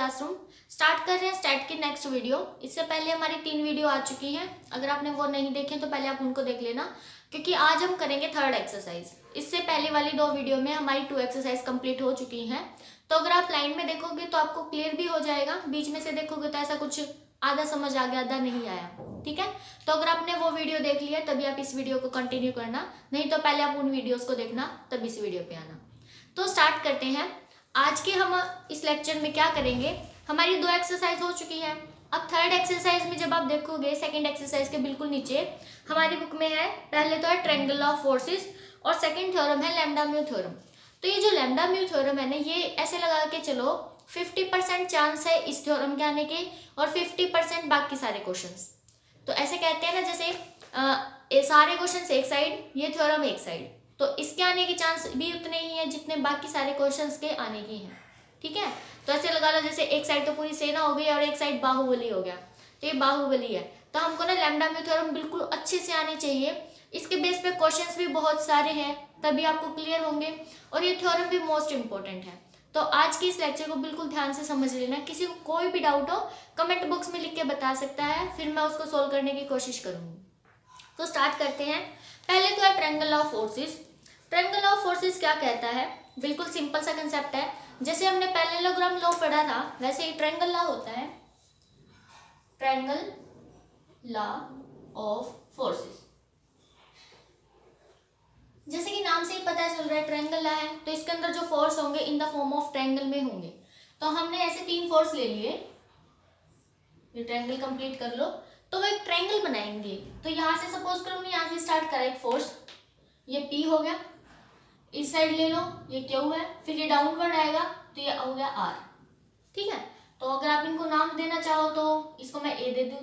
Classroom. Start कर रहे हैं स्टैट की नेक्स्ट वीडियो। इससे पहले हमारी 3 वीडियो आ चुकी हैं, अगर आपने वो नहीं देखे तो पहले आप उनको देख लेना, क्योंकि आज हम करेंगे थर्ड एक्सरसाइज। इससे पहले वाली 2 वीडियो में हमारी 2 एक्सरसाइज कंप्लीट हो चुकी हैं। तो अगर आप लाइन में देखोगे तो आपको क्लियर भी हो जाएगा, बीच में से देखोगे तो ऐसा कुछ आधा समझ आ गया आधा नहीं आया, ठीक है। तो अगर आपने वो वीडियो देख लिया तभी आप इस वीडियो को कंटिन्यू करना, नहीं तो पहले आप उन वीडियोस को देखना तब इस वीडियो पे आना। तो स्टार्ट करते हैं। आज के हम इस लेक्चर में क्या करेंगे, हमारी 2 एक्सरसाइज हो चुकी है। अब थर्ड एक्सरसाइज में जब आप देखोगे सेकंड एक्सरसाइज के बिल्कुल नीचे हमारी बुक में है, पहले तो है ट्रायंगल ऑफ फोर्सेस और सेकंड थ्योरम है लैम्डा म्यू थ्योरम। तो ये जो लैम्डा म्यू थ्योरम है ना, ये ऐसे लगा के चलो 50% चांस है इस थ्योरम के आने के और 50% बाकी सारे क्वेश्चंस। तो ऐसे कहते हैं ना, जैसे ये सारे क्वेश्चंस एक साइड, ये थ्योरम एक साइड, तो इसके आने के चांस भी उतने ही हैं जितने बाकी सारे क्वेश्चंस के आने की हैं, ठीक है। तो ऐसे लगा लो जैसे एक साइड तो पूरी सेना हो गई और एक साइड बाहुबली हो गया, तो ये बाहुबली है। तो हमको ना लैम्डा म्यू थ्योरम बिल्कुल अच्छे से आने चाहिए, इसके बेस पे क्वेश्चंस भी बहुत सारे हैं, तभी आपको क्लियर होंगे और ये थ्योरम भी मोस्ट इंपॉर्टेंट है। तो आज की इस लेक्चर को बिल्कुल ध्यान से समझ लेना। किसी को कोई भी डाउट हो कमेंट बॉक्स में लिख के बता सकता है, फिर मैं उसको सोल्व करने की कोशिश करूंगी। तो स्टार्ट करते हैं। पहले तो है triangle of forces. Triangle of forces क्या कहता है, बिल्कुल सिंपल सा कंसेप्ट है। जैसे हमने पैरेललोग्राम लॉ पढ़ा था वैसे ही ट्रायंगल लॉ होता है, ट्रायंगल लॉ ऑफ फोर्सेस। जैसे कि नाम से ही पता चल रहा है ट्रायंगल लॉ है, तो इसके अंदर जो फोर्स होंगे इन द फॉर्म ऑफ ट्रायंगल में होंगे। तो हमने ऐसे 3 फोर्स ले लिए, ये ट्रायंगल कंप्लीट कर लो तो वो एक ट्रायंगल बनाएंगे। तो यहाँ से सपोज करो हमने यहाँ से स्टार्ट करा एक फोर्स, ये P हो गया, इस साइड ले लो ये Q है, फिर ये डाउनवर्ड आएगा तो ये हो गया R, ठीक है। तो अगर आप इनको नाम देना चाहो तो इसको मैं A दे दूँ,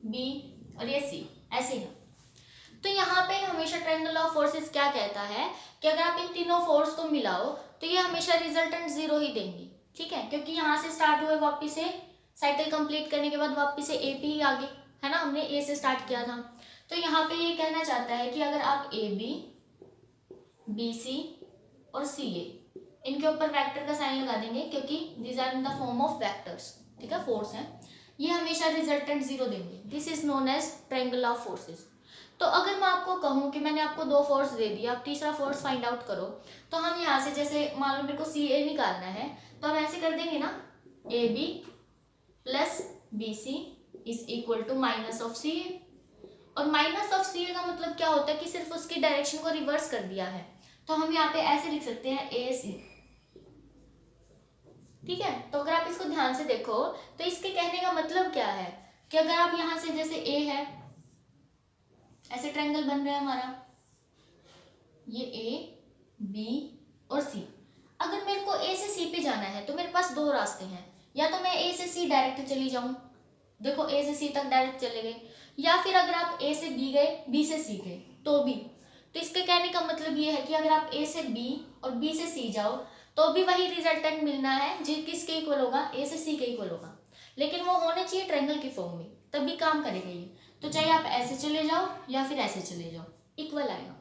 B और ये C, ऐसे ही। तो यहाँ पे हमेशा ट्रायंगल ऑफ फोर्सेस क्या कहता है कि अगर आप इन तीनों फोर्स को मिलाओ तो ये हमेशा रिजल्टेंट 0 ही देंगी, ठीक है, क्योंकि यहाँ से स्टार्ट हुए वापिस से साइकिल कंप्लीट करने के बाद वापिस से A पे ही आगे, है ना, हमने A से स्टार्ट किया था। तो यहाँ पे ये कहना चाहता है कि अगर आप AB, BC और CA इनके ऊपर वेक्टर का साइन लगा देंगे, क्योंकि these are in the form of vectors, ठीक है, फोर्स है, ये हमेशा रिजल्टेंट 0 देंगे। This is known as triangle of forces. तो अगर मैं आपको कहूँ कि मैंने आपको 2 फोर्स दे दिया, आप तीसरा फोर्स फाइंड आउट करो, तो हम यहाँ से जैसे मान लो मेरे को CA निकालना है, तो हम ऐसे कर देंगे ना, AB plus BC is equal to minus of CA। और माइनस ऑफ CA का मतलब क्या होता है कि सिर्फ उसकी डायरेक्शन को रिवर्स कर दिया है। तो हम यहाँ पे ऐसे लिख सकते हैं AC, ठीक है। तो अगर आप इसको ध्यान से देखो तो इसके कहने का मतलब क्या है कि अगर आप यहाँ से जैसे A है, ऐसे ट्रायंगल बन रहा है हमारा, ये A, B और C। अगर मेरे को A से C पे जाना है तो मेरे पास 2 रास्ते हैं, या तो मैं A से C डायरेक्ट चली जाऊं, देखो A से C तक डायरेक्ट चले गए, या फिर अगर आप A से B गए, B से C गए तो भी। तो इसके कहने का मतलब ये है कि अगर आप A से B और B से C जाओ तो भी वही रिजल्टेंट मिलना है जो किसके इक्वल होगा, A से C के इक्वल होगा, लेकिन वो होने चाहिए ट्रायंगल की फॉर्म में, तभी काम करेगा ये। तो चाहे आप ऐसे चले जाओ या फिर ऐसे चले जाओ, इक्वल आएगा,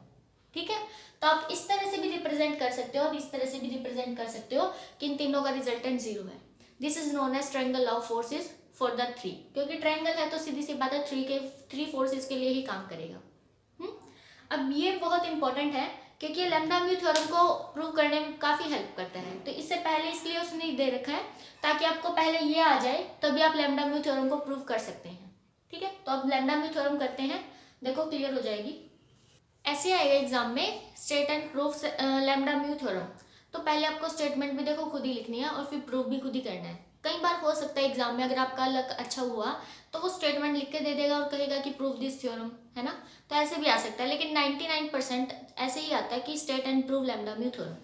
ठीक है। तो आप इस तरह से भी रिप्रेजेंट कर सकते हो और इस तरह से भी रिप्रेजेंट कर सकते हो कि इन तीनों का रिजल्टेंट 0 है। This is known as triangle of forces for the 3, क्योंकि ट्रायंगल है तो सीधी सी बात है 3 फोर्सेस के लिए ही काम करेगा। अब ये बहुत इंपॉर्टेंट है क्योंकि ये लैम्डा म्यू थ्योरम को प्रूव करने में काफी हेल्प करता है। तो इससे पहले इसलिए उसने दे रखा है ताकि आपको पहले ये आ जाए, तभी आप लैम्डा म्यू थ्योरम को प्रूव कर सकते हैं, ठीक है। तो अब लैम्डा म्यू थ्योरम करते हैं, देखो क्लियर हो जाएगी। ऐसे आएगा एग्जाम में, state and proof lambda mu theorem. तो पहले आपको स्टेटमेंट भी देखो खुद ही लिखनी है और फिर प्रूफ भी खुद ही करना है। कई बार हो सकता है एग्जाम में अगर आपका लक अच्छा हुआ तो वो स्टेटमेंट लिख के दे देगा और कहेगा कि प्रूफ दिस थ्योरम, है ना, तो ऐसे भी आ सकता है, लेकिन 99% ऐसे ही आता है कि state and prove lambda mu theorem.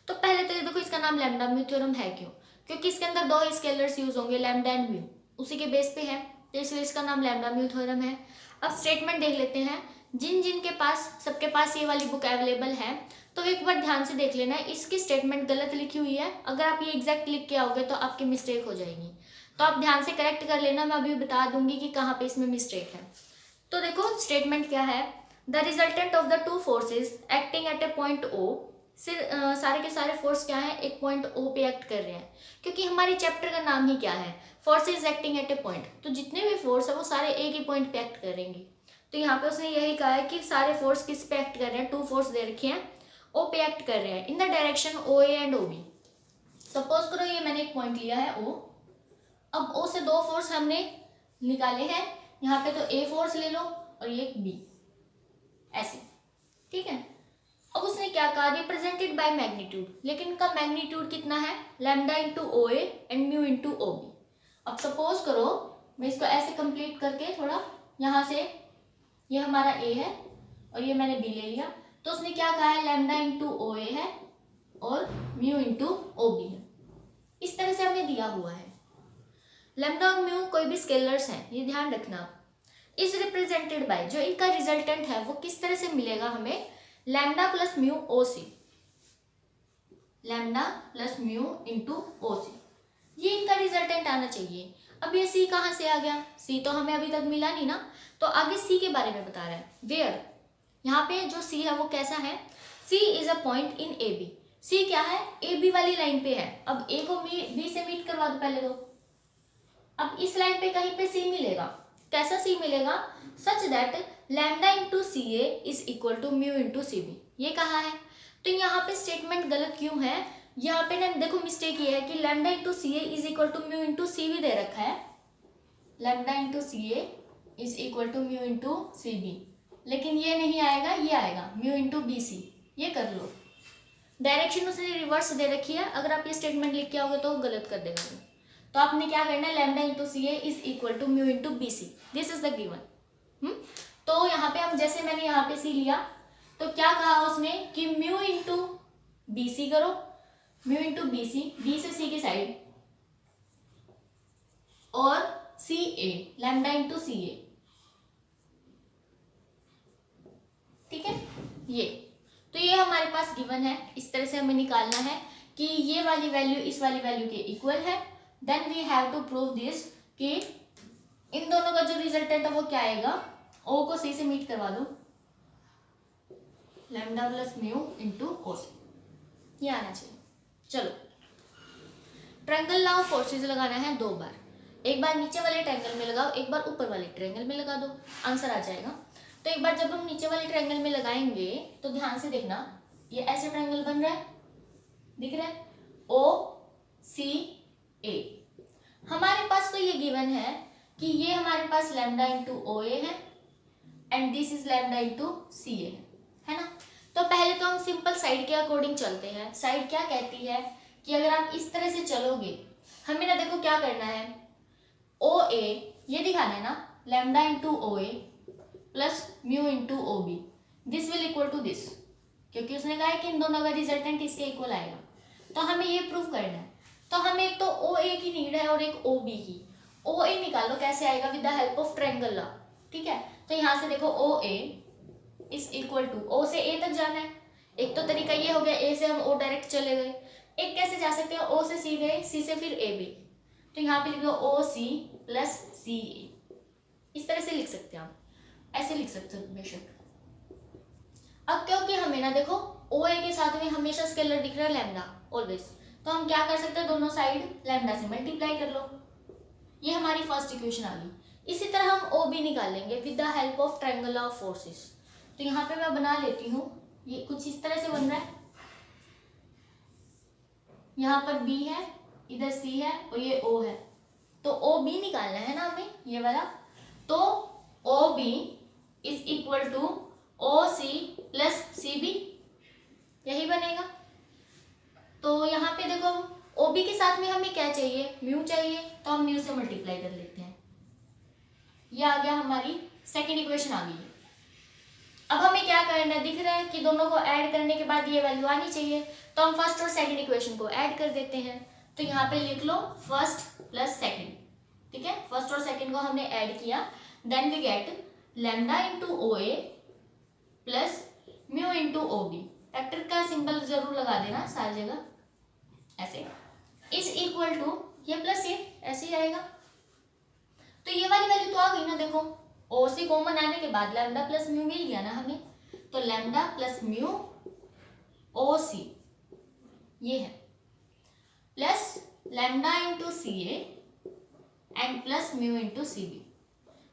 तो पहले तो ये देखो इसका नाम लैम्डा म्यू थ्योरम है क्यों, क्योंकि इसके अंदर 2 स्केलर्स यूज होंगे, लैम्डा एंड म्यू, उसी के बेस पे है, तो इसलिए इसका नाम लैम्डा म्यू थ्योरम है। अब स्टेटमेंट देख लेते हैं, जिन जिन के पास, सबके पास ये वाली बुक अवेलेबल है तो एक बार ध्यान से देख लेना, इसकी स्टेटमेंट गलत लिखी हुई है, अगर आप ये एग्जैक्ट लिख के आओगे तो आपकी मिस्टेक हो जाएगी, तो आप ध्यान से करेक्ट कर लेना, मैं अभी बता दूंगी कि कहाँ पे इसमें मिस्टेक है। तो देखो स्टेटमेंट क्या है, the resultant of the 2 forces acting at A point O सारे के सारे फोर्स क्या है, एक पॉइंट ओ पे एक्ट कर रहे हैं, क्योंकि हमारे चैप्टर का नाम ही क्या है, forces acting at A point. तो जितने भी फोर्स है वो सारे एक ही पॉइंट पे एक्ट करेंगे। तो यहाँ पे उसने यही कहा है कि सारे फोर्स किस पे एक्ट कर रहे हैं, 2 फोर्स दे रखे हैं, ओ पे एक्ट कर रहे हैं in the direction O A and O B. Suppose करो ये मैंने एक पॉइंट लिया है ओ, अब ओ से 2 फोर्स हमने निकाले हैं, यहाँ पे तो ए फोर्स ले लो और ये बी, ऐसे, ठीक है। अब उसने क्या कहा, रिप्रेजेंटेड बाय मैग्नीट्यूड, लेकिन इनका मैग्नीट्यूड कितना है, lambda into O A and mu into O B. अब सपोज करो मैं इसको ऐसे कंप्लीट करके थोड़ा, यहाँ से ये हमारा ए है और ये मैंने बी ले लिया, तो उसने क्या कहा है, लैम्डा इंटू ओ ए है और म्यू इंटू ओ बी है। इस तरह से हमें दिया हुआ है। लैम्डा और म्यू कोई भी स्केलर्स हैं, ये ध्यान रखना। इज रिप्रेजेंटेड बाय, जो इनका रिजल्टेंट है वो किस तरह से मिलेगा हमें, lambda plus mu O C, lambda plus mu into O C, ये इनका रिजल्टेंट आना चाहिए। अब ये सी कहाँ से आ गया, सी तो हमें अभी तक मिला नहीं ना, तो आगे सी के बारे में बता रहा है। वेयर, यहाँ पे जो सी है वो कैसा है, C is a point in A B. C क्या है, ए बी वाली लाइन पे है। अब ए को बी से मीट करवा दो पहले तो। अब इस लाइन पे कहीं पे सी मिलेगा, कैसा सी मिलेगा, such that lambda into C A is equal to mu into C B. ये कहा है, तो यहाँ पे स्टेटमेंट गलत क्यों है, यहाँ पे ना देखो मिस्टेक ये है कि lambda into C A is equal to mu into C B दे रखा है, lambda into C A is equal to mu into C B, लेकिन ये नहीं आएगा, ये आएगा म्यू इंटू बी सी। ये कर लो, डायरेक्शन उसने रिवर्स दे रखी है, अगर आप ये स्टेटमेंट लिख के आओगे तो गलत कर देगा वो। तो आपने क्या करना है, lambda into C A is equal to mu into B C, this is the given. तो यहाँ पे हम जैसे मैंने यहाँ पे सी लिया, तो क्या कहा उसने कि म्यू इंटू बी सी करो, mu into B C, B से सी की साइड, और सी ए, लैम्डा इंटू सी ए, ठीक है। ये तो ये हमारे पास गिवन है, इस तरह से हमें निकालना है कि ये वाली वैल्यू इस वाली वैल्यू के इक्वल है। Then we have to prove this कि इन दोनों का जो रिजल्टेंट है वो क्या आएगा, ओ को सी से मीट करवा दो, lambda plus mu into O C, ये आना चाहिए। चलो, ट्रायंगल नाउ फोर्सेस लगाना है 2 बार, एक बार नीचे वाले ट्रायंगल में लगाओ, एक बार ऊपर वाले ट्रायंगल में लगा दो, आंसर आ जाएगा। तो एक बार जब हम नीचे वाले ट्रायंगल में लगाएंगे तो ध्यान से देखना, ये ऐसे ट्रायंगल बन रहा है, दिख रहा है, ओ सी ए। हमारे पास तो ये गिवन है कि ये हमारे पास लैम्डा इंटू ओ ए है and this is lambda into C A है ना। तो पहले तो हम सिंपल साइड के अकॉर्डिंग चलते हैं। साइड क्या कहती है कि अगर आप इस तरह से चलोगे, हमें ना देखो क्या करना है, ओ ए ये दिखाना है ना, lambda into O A plus mu into O B, this will equal to this, क्योंकि उसने कहा है कि इन दोनों का रिजल्टेंट इसके इक्वल आएगा। तो हमें ये प्रूव करना है। तो हमें एक तो ओ ए की नीड है और एक ओ बी की। ओ ए निकालो, कैसे आएगा, with the help of triangle law, ठीक है। तो यहाँ से देखो ओ ए इज इक्वल टू, ओ से ए तक जाना है, एक तो तरीका ये हो गया, ए से हम ओ डायरेक्ट चले गए। एक कैसे जा सकते हैं, ओ से सी गए, सी से फिर ए बी, तो यहाँ पे लिख दो ओ सी प्लस सी ए, इस तरह से लिख सकते हैं आप, ऐसे लिख सकते हो बेशक। अब क्योंकि हमें ना देखो ओ ए के साथ में हमेशा स्केलर दिख रहा है लैम्डा ऑलवेज, तो हम क्या कर सकते हैं, दोनों साइड लैम्डा से मल्टीप्लाई कर लो, ये हमारी फर्स्ट इक्वेशन आ गई। इसी तरह हम ओ बी निकालेंगे with the help of triangle of forces. तो यहाँ पे मैं बना लेती हूँ, ये कुछ इस तरह से बन रहा है, यहाँ पर बी है, इधर सी है और ये ओ है, तो ओ बी निकालना है ना हमें, ये वाला। तो O B is equal to O C plus C B, यही बनेगा। तो यहाँ पे देखो ओ बी के साथ में हमें क्या चाहिए, म्यू चाहिए, तो हम म्यू से मल्टीप्लाई कर लेते हैं, ये आ गया, हमारी सेकेंड इक्वेशन आ गई। अब हमें क्या करना है, दिख रहा है कि दोनों को ऐड करने के बाद ये वैल्यू आनी चाहिए, तो हम फर्स्ट और सेकंड इक्वेशन को ऐड कर देते हैं। तो यहाँ पे लिख लो फर्स्ट प्लस सेकंड, ठीक है, फर्स्ट और सेकंड को हमने ऐड किया, then we get lambda into O A plus mu into O B. Factor का सिंबल जरूर लगा देना सारी जगह, ऐसे, इज इक्वल टू ये प्लस ये, ऐसे ही आएगा। तो ये वाली वैल्यू तो आ गई ना, देखो ओ से कॉमन आने के बाद लैम्डा प्लस म्यू मिल गया ना हमें, तो lambda plus mu O C, ये है, plus lambda into C A and plus mu into C B.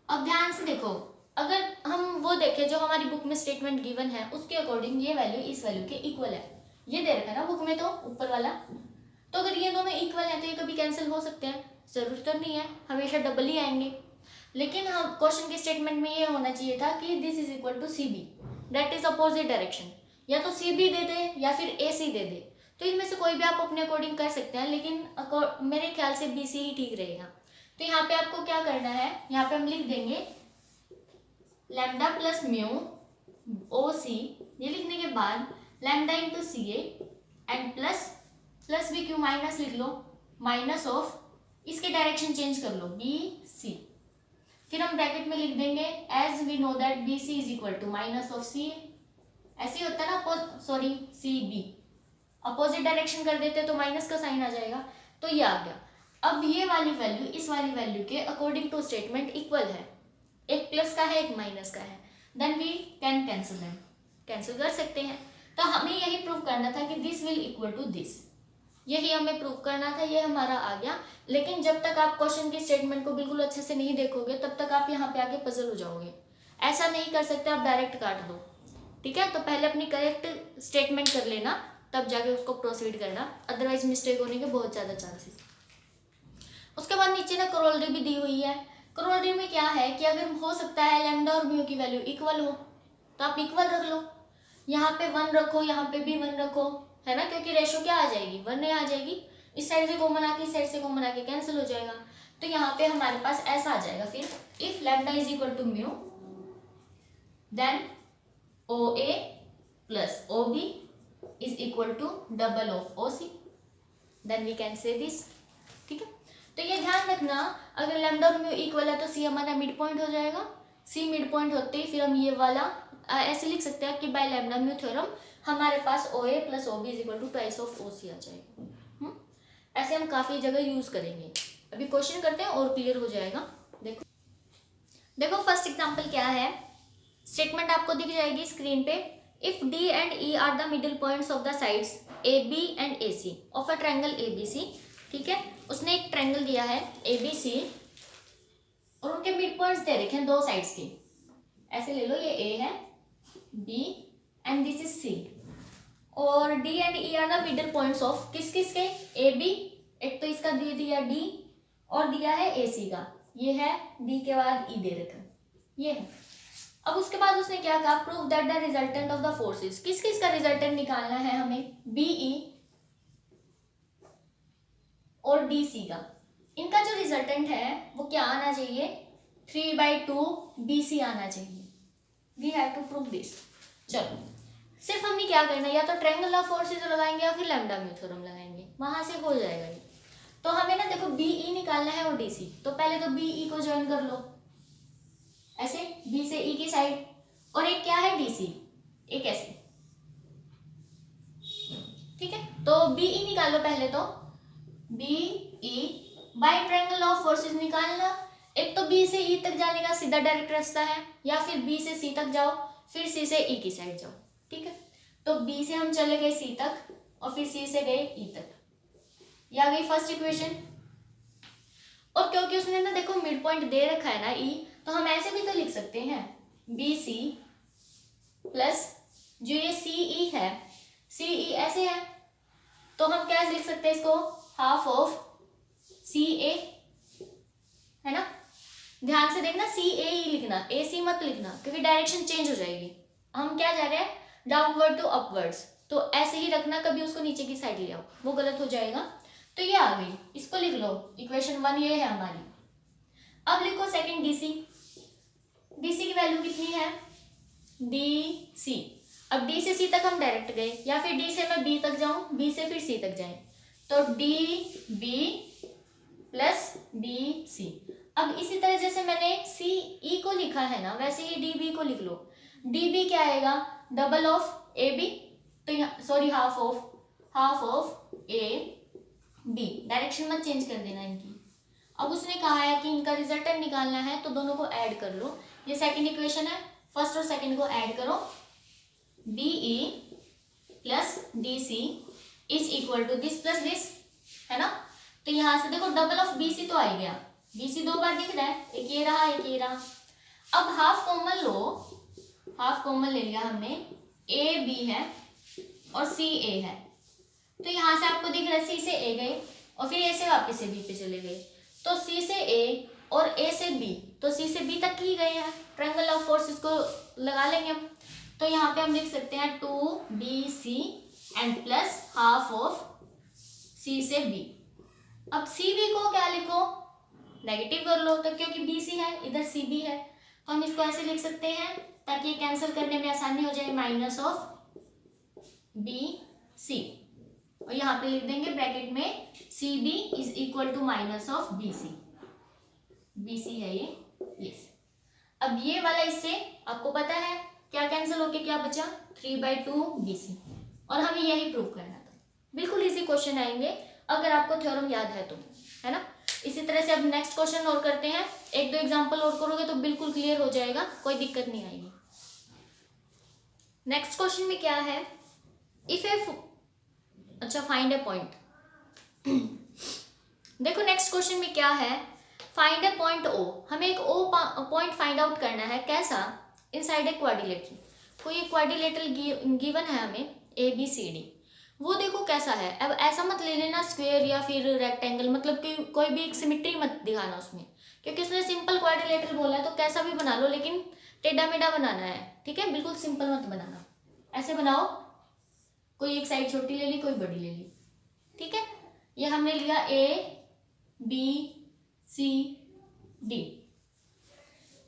अब ध्यान से देखो, अगर हम वो देखें जो हमारी बुक में स्टेटमेंट गिवन है उसके अकॉर्डिंग ये वैल्यू इस वैल्यू के इक्वल है। ये दे रखा है ना बुक में तो ऊपर वाला, तो अगर ये दोनों इक्वल है तो ये कभी कैंसिल हो सकते हैं? जरूरत तो नहीं है, हमेशा डबल ही आएंगे। लेकिन हम क्वेश्चन के स्टेटमेंट में ये होना चाहिए था कि this is equal to C B, that is opposite direction. या तो सी बी दे दे या फिर ए सी दे दे, तो इनमें से कोई भी आप अपने अकॉर्डिंग कर सकते हैं, लेकिन मेरे ख्याल से बी सी ही ठीक रहेगा। तो यहाँ पे आपको क्या करना है, यहाँ पे हम लिख देंगे lambda plus mu O C, ये लिखने के बाद lambda into C A and plus plus B Q minus लिख लो, माइनस ऑफ, इसके डायरेक्शन चेंज कर लो बी सी, फिर हम ब्रैकेट में लिख देंगे as we know that B C is equal to minus of C A. ऐसे ही होता है ना, sorry C B, opposite direction कर देते तो माइनस का साइन आ जाएगा, तो ये आ गया। अब ये वाली वैल्यू इस वाली वैल्यू के अकॉर्डिंग टू स्टेटमेंट इक्वल है, एक प्लस का है एक माइनस का है, then we can cancel them, cancel कर सकते हैं। तो हमें यही प्रूव करना था कि this will equal to this, यही हमें प्रूव करना था, ये हमारा आ गया। लेकिन जब तक आप क्वेश्चन की स्टेटमेंट को बिल्कुल अच्छे से नहीं देखोगे तब तक आप यहाँ पे आके पजल हो जाओगे। ऐसा नहीं कर सकते आप डायरेक्ट काट दो, ठीक है? तो पहले अपनी करेक्ट स्टेटमेंट कर लेना, तब जाके उसको प्रोसीड करना, अदरवाइज मिस्टेक होने के बहुत ज़्यादा चांसेस। उसके बाद नीचे ना करोलरी भी दी हुई है। करोलरी में क्या है कि अगर हो सकता है लैम्डा और म्यू की वैल्यू इक्वल हो तो आप इक्वल रख लो, यहाँ पे 1 रखो, यहाँ पे भी 1 रखो, है ना, क्योंकि रेशो क्या आ जाएगी 1 आ जाएगी, इस साइड से कॉमन आके इस साइड से कॉमन आके कैंसिल हो जाएगा। तो यहाँ पे हमारे पास ऐसा आ जाएगा, फिर if lambda is equal to mu then O A plus O B is equal to double of O C, then we can say this, ठीक है? तो ये ध्यान रखना, अगर लैम्डा और म्यू इक्वल है तो सी हमारा मिड पॉइंट हो जाएगा। सी मिड पॉइंट होते ही फिर हम ये वाला ऐसे लिख सकते हैं कि बाय लैम्डा म्यू थ्योरम हमारे पास O A plus O B is equal to twice of O C आ जाएगा। ऐसे हम काफ़ी जगह यूज़ करेंगे। अभी क्वेश्चन करते हैं और क्लियर हो जाएगा। देखो देखो फर्स्ट एग्जाम्पल क्या है, स्टेटमेंट आपको दिख जाएगी स्क्रीन पे। If D and E are the middle points of the sides A B and A C of a triangle A B C, ठीक है? उसने एक ट्रायंगल दिया है ए बी सी और उनके मिड पॉइंट्स दे रखे हैं दो साइड्स के, ऐसे ले लो, ये ए है, B and this is C, और D and E are the middle points of किस किस के, ए बी, एक तो इसका दे दिया डी और दिया है ए सी का, ये है डी के बाद ई दे रखा है, ये है। अब उसके बाद उसने क्या कहा, prove that the resultant of the forces, किस किस का रिजल्टेंट निकालना है हमें, बी ई और डी सी का, इनका जो रिजल्टेंट है वो क्या आना चाहिए, 3/2 बी सी आना चाहिए। We have to prove this. चलो सिर्फ हमने क्या करना है, या तो ट्रायंगल ऑफ फोर्सेस लगाएंगे या फिर लैम्डा म्यू थ्योरम लगाएंगे, वहां से हो जाएगा ये। तो हमें ना देखो बी ई निकालना है और डी सी, तो पहले तो बी ई को ज्वाइन कर लो ऐसे, बी से ई की साइड, और एक क्या है डी सी, एक ऐसे, ठीक है? तो बी ई निकालो पहले, तो B E by triangle of forces निकालना, एक तो बी से ई तक जाने का सीधा डायरेक्ट रास्ता है, या फिर बी से सी तक जाओ फिर सी से ई की साइड जाओ, ठीक है? तो बी से हम चले गए सी तक और फिर सी से गए ई तक, ये आ गई फर्स्ट इक्वेशन। और क्योंकि उसने ना देखो मिड पॉइंट दे रखा है ना ई, तो हम ऐसे भी तो लिख सकते हैं बी सी प्लस जो ये सी ई है, सी ई ऐसे है, तो हम क्या लिख सकते हैं इसको, हाफ ऑफ सी ए, है ना? ध्यान से देखना, सी ए ही लिखना, ए सी मत लिखना, क्योंकि डायरेक्शन चेंज हो जाएगी। हम क्या जा रहे हैं, डाउनवर्ड टू अपवर्ड्स, तो ऐसे ही रखना, कभी उसको नीचे की साइड ले आओ, वो गलत हो जाएगा। तो ये आ गई, इसको लिख लो, इक्वेशन 1 ये है हमारी। अब लिखो second D C, D C की वैल्यू कितनी है, डी सी। अब डी से सी तक हम डायरेक्ट गए, या फिर डी से मैं बी तक जाऊं, बी से फिर सी तक जाए, तो D B plus D C. अब इसी तरह जैसे मैंने सी ई को लिखा है ना, वैसे ही डी बी को लिख लो। डी बी क्या आएगा, डबल ऑफ ए बी, तो यहाँ sorry half of A B, direction मत चेंज कर देना इनकी। अब उसने कहा है कि इनका रिजल्टेंट निकालना है, तो दोनों को ऐड कर लो, ये सेकंड इक्वेशन है, फर्स्ट और सेकंड को ऐड करो, B E plus D C is equal to this plus this, है ना। तो यहाँ से देखो डबल ऑफ बी सी तो आ गया, बी सी 2 बार दिख रहा है, एक ये रहा एक ये रहा। अब हाफ कॉमन लो, हाफ कॉमन ले लिया हमने, ए बी है और सी ए है। तो यहाँ से आपको दिख रहा है सी से ए गए और फिर ए से वापस से बी पे चले गए, तो सी से ए और ए से बी, तो सी से बी तक ही गए हैं, ट्रायंगल ऑफ फोर्सेस को लगा लेंगे हम। तो यहाँ पे हम लिख सकते हैं 2BC and plus half of C से बी। अब सी बी को क्या लिखो, नेगेटिव कर लो, तो क्योंकि बी सी है इधर सी बी है, तो हम इसको ऐसे लिख सकते हैं ताकि ये कैंसिल करने में आसानी हो जाए, माइनस ऑफ बी सी, और यहाँ पे लिख देंगे ब्रैकेट में C B is equal to minus of B C, B C है ये। अब ये वाला इससे आपको पता है क्या कैंसिल होके क्या बचा, 3/2 बी सी, और हमें यही प्रूव करना था। बिल्कुल इजी क्वेश्चन आएंगे अगर आपको थ्योरम याद है तो, है ना। इसी तरह से अब नेक्स्ट क्वेश्चन और करते हैं, एक दो एग्जांपल और करोगे तो बिल्कुल क्लियर हो जाएगा, कोई दिक्कत नहीं आएगी। नेक्स्ट क्वेश्चन में क्या है, इफ ए अच्छा फाइंड ए पॉइंट। देखो नेक्स्ट क्वेश्चन में क्या है, फाइंड ए पॉइंट ओ, हमें एक ओ पॉइंट फाइंड आउट करना है, कैसा, इनसाइड ए क्वाड्रिलेटरल। कोई एक क्वाड्रिलेटरल गिवन है हमें ABCD, वो देखो कैसा है। अब ऐसा मत ले लेना स्क्वायर या फिर रेक्टेंगल, मतलब कि कोई भी एक सिमेट्री मत दिखाना उसमें, क्योंकि उसने सिंपल क्वाड्रिलेटरल बोला है, तो कैसा भी बना लो लेकिन टेढ़ा मेढ़ा बनाना है, ठीक है, बिल्कुल सिंपल मत बनाना। ऐसे बनाओ, कोई एक साइड छोटी ले ली कोई बड़ी ले ली, ठीक है। ये हमने लिया ABCD,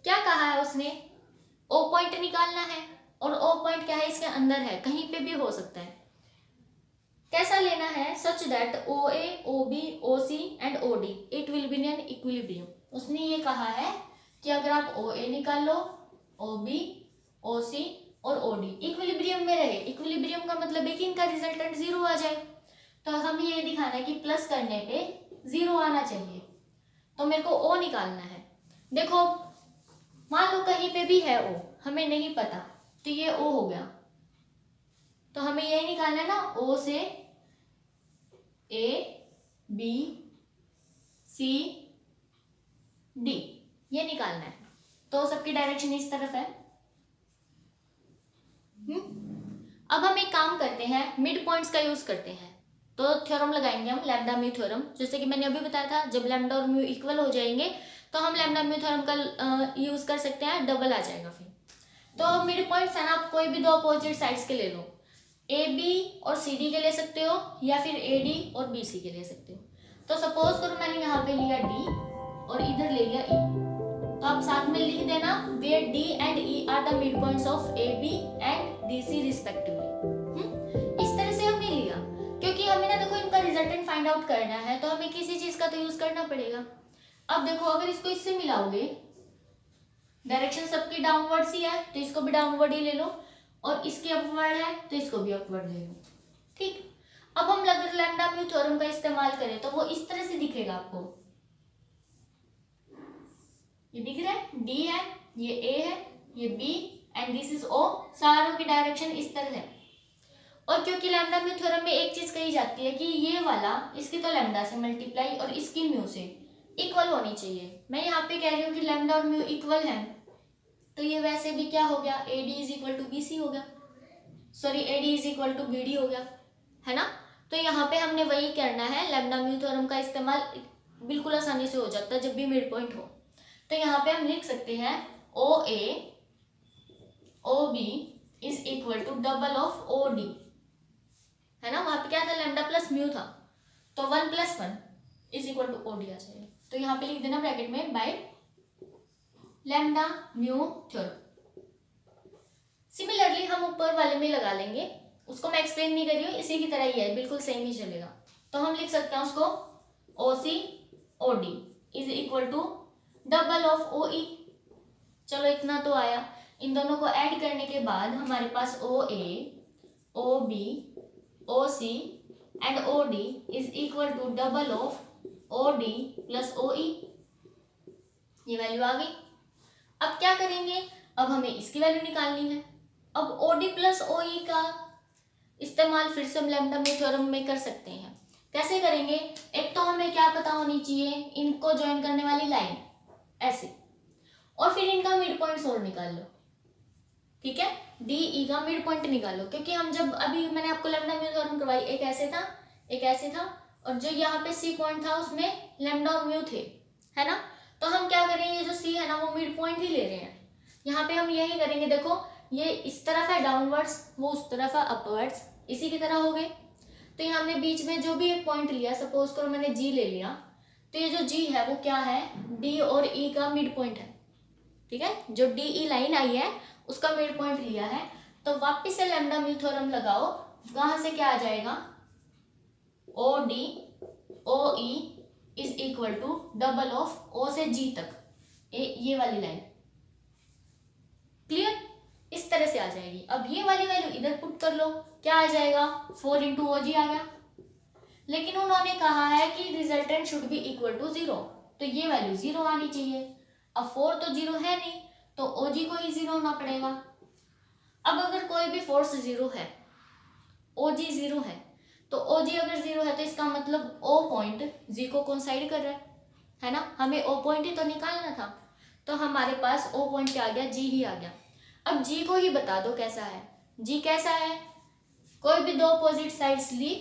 क्या कहा है उसने, ओ पॉइंट निकालना है, और ओ पॉइंट क्या है, इसके अंदर है, कहीं पे भी हो सकता है। कैसा लेना है, such that OA OB OC and OD it will be an equilibrium. उसने ये कहा है कि अगर आप OA निकाल लो, OB OC और OD इक्विलिब्रियम में रहे, इक्विलिब्रियम का मतलब है कि इनका रिजल्टेंट 0 आ जाए, तो हमें ये दिखाना है कि प्लस करने पे 0 आना चाहिए, तो मेरे को O निकालना है। देखो मान लो कहीं पे भी है O, हमें नहीं पता, तो ये O हो गया, तो हमें यही निकालना है ना, O से A B C D ये निकालना है, तो सबकी डायरेक्शन इस तरफ है। अब हम एक काम करते हैं, मिड पॉइंट्स का यूज करते हैं, तो थ्योरम लगाएंगे हम, लैम्डा म्यू थ्योरम, जैसे कि मैंने अभी बताया था, जब लैम्डा और म्यू इक्वल हो जाएंगे तो हम लैम्डा म्यू थ्योरम का यूज कर सकते हैं, डबल आ जाएगा फिर। तो मिड पॉइंट्स है ना, आप कोई भी दो अपोजिट साइड्स के ले लो, AB और CD के ले सकते हो या फिर AD और BC के ले सकते हो। तो सपोज करो मैंने यहाँ पे लिया D और इधर ले लिया E, तो आप साथ में लिख देना where D and E are the midpoints of AB and DC respectively। इस तरह से हमने लिया, क्योंकि हमें ना देखो इनका रिजल्टेंट फाइंड आउट करना है, तो हमें किसी चीज का तो यूज करना पड़ेगा। अब देखो अगर इसको इससे मिलाओगे, डायरेक्शन सबकी डाउनवर्ड ही है, तो इसको भी डाउनवर्ड ही ले लो, और इसकी अपवर्ड है तो इसको भी अपवर्ड ले लो, ठीक। अब हम अगर लैम्डा म्यू थ्योरम का इस्तेमाल करें तो वो इस तरह से दिखेगा आपको, ये दिख रहा है, D है, ये A है, ये B and this is O, सारों की डायरेक्शन इस तरह है। और क्योंकि लैम्डा म्यू थ्योरम में एक चीज कही जाती है कि ये वाला इसकी तो लैम्डा से मल्टीप्लाई और इसकी म्यू से इक्वल होनी चाहिए। मैं यहाँ पे कह रही हूँ कि लैम्डा और म्यू इक्वल है, तो ये वैसे भी क्या हो गया, AD is equal to BC हो गया, sorry AD is equal to BD हो गया, है ना। तो यहाँ पे हमने वही करना है, लैम्डा म्यू थ्योरम का इस्तेमाल बिल्कुल आसानी से हो जाता है जब भी मिड पॉइंट हो। तो यहाँ पे हम लिख सकते हैं OA OB is equal to double of OD, है ना, वहां पे क्या था, लैम्डा प्लस म्यू था, तो 1 + 1 इज इक्वल टू OD आ जाएगा। तो यहाँ पे लिख देना ब्रैकेट में by lambda mu theorem. Similarly हम ऊपर वाले में लगा लेंगे, उसको मैं एक्सप्लेन नहीं कर रही हूँ, इसी की तरह ही है, बिल्कुल सेम ही चलेगा। तो हम लिख सकते हैं उसको OC OD is equal to double of OE। चलो इतना तो आया, इन दोनों को ऐड करने के बाद हमारे पास OA OB OC and OD is equal to double of OD plus OE, ये वैल्यू आ गई। अब क्या करेंगे, अब हमें इसकी वैल्यू निकालनी है। अब OD प्लस OE का इस्तेमाल फिर से हम लैम्डा म्यू थ्योरम में कर सकते हैं। कैसे करेंगे? एक तो हमें क्या पता होनी चाहिए, इनको ज्वाइन करने वाली लाइन ऐसे, और फिर इनका मिड पॉइंट सोल्व निकाल लो। ठीक है, डी ई का मिड पॉइंट निकालो, क्योंकि हम जब अभी मैंने आपको लैम्डा म्यू थ्योरम करवाई, एक ऐसे था एक ऐसे था, और जो यहाँ पे सी पॉइंट था उसमें लैम्डा और म्यू थे, है ना। तो हम क्या करेंगे, ये जो सी है ना वो मिड पॉइंट ही ले रहे हैं। यहाँ पे हम यही करेंगे, देखो ये इस तरफ है डाउनवर्ड्स, वो उस तरफ है अपवर्ड्स, इसी की तरह हो गए। तो यहाँ हमने बीच में जो भी एक पॉइंट लिया, सपोज करो मैंने जी ले लिया, तो ये जो जी है वो क्या है, डी और ई का मिड पॉइंट है। ठीक है, जो डी ई लाइन आई है उसका मिड पॉइंट लिया है। तो वापिस से लैम्डा म्यू थ्योरम लगाओ, वहां से क्या आ जाएगा, O D O E is equal to double of O से जी तक, ये वाली लाइन। क्लियर? इस तरह से आ जाएगी। अब ये वाली वैल्यू इधर पुट कर लो, क्या आ जाएगा, 4 इंटू ओ जी आ गया। लेकिन उन्होंने कहा है कि resultant should be equal to 0, तो ये वैल्यू 0 आनी चाहिए। अब 4 तो 0 है नहीं, तो ओ जी को ही 0 होना पड़ेगा। अब अगर कोई भी फोर्स 0 है, ओ जी 0 है, तो ओ जी अगर 0 है तो इसका मतलब ओ पॉइंट जी को कोइंसाइड कर रहा है ना। हमें ओ पॉइंट ही तो निकालना था, तो हमारे पास ओ पॉइंट क्या आ गया, जी ही आ गया। अब जी को ही बता दो कैसा है। जी कैसा है, कोई भी दो अपोजिट साइड्स ली,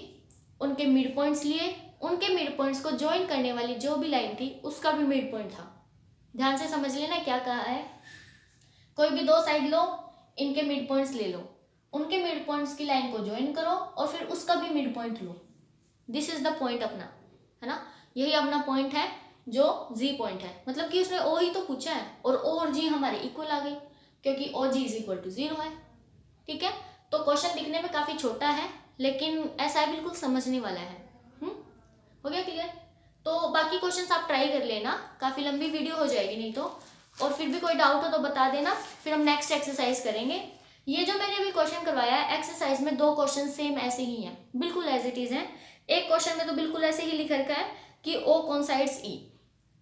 उनके मिड पॉइंट्स लिए, उनके मिड पॉइंट्स को ज्वाइन करने वाली जो भी लाइन थी उसका भी मिड पॉइंट था। ध्यान से समझ लेना क्या कहा है। कोई भी दो साइड लो, इनके मिड पॉइंट्स ले लो, उनके मिड पॉइंट्स की लाइन को ज्वाइन करो और फिर उसका भी mid point low. This is the point अपना, है ना। यही अपना पॉइंट है जो जी पॉइंट है। मतलब कि उसने ओ ही तो पूछा है, और ओ और जी हमारे इक्वल आ गए, क्योंकि ओ जी इज इक्वल टू 0 है। ठीक है, तो क्वेश्चन दिखने में काफी छोटा है, लेकिन ऐसा बिल्कुल समझने वाला है। हो गया क्लियर? तो बाकी क्वेश्चंस आप ट्राई कर लेना, काफी लंबी वीडियो हो जाएगी नहीं तो। और फिर भी कोई डाउट हो तो बता देना, फिर हम नेक्स्ट एक्सरसाइज करेंगे। ये जो मैंने अभी क्वेश्चन करवाया है एक्सरसाइज में, दो क्वेश्चन सेम ऐसे ही हैं, बिल्कुल एज इट इज हैं। एक क्वेश्चन में तो बिल्कुल ऐसे ही लिख रखा है कि ओ कोइंसाइड्स ई।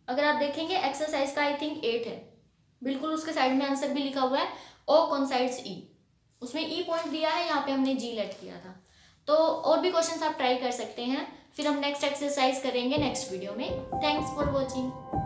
अगर आप देखेंगे एक्सरसाइज का आई थिंक 8 है, बिल्कुल उसके साइड में आंसर भी लिखा हुआ है ओ कोइंसाइड्स ई। उसमें ई पॉइंट दिया है, यहाँ पे हमने जी लेट किया था। तो और भी क्वेश्चन आप ट्राई कर सकते हैं। फिर हम नेक्स्ट एक्सरसाइज करेंगे नेक्स्ट वीडियो में। Thanks for watching.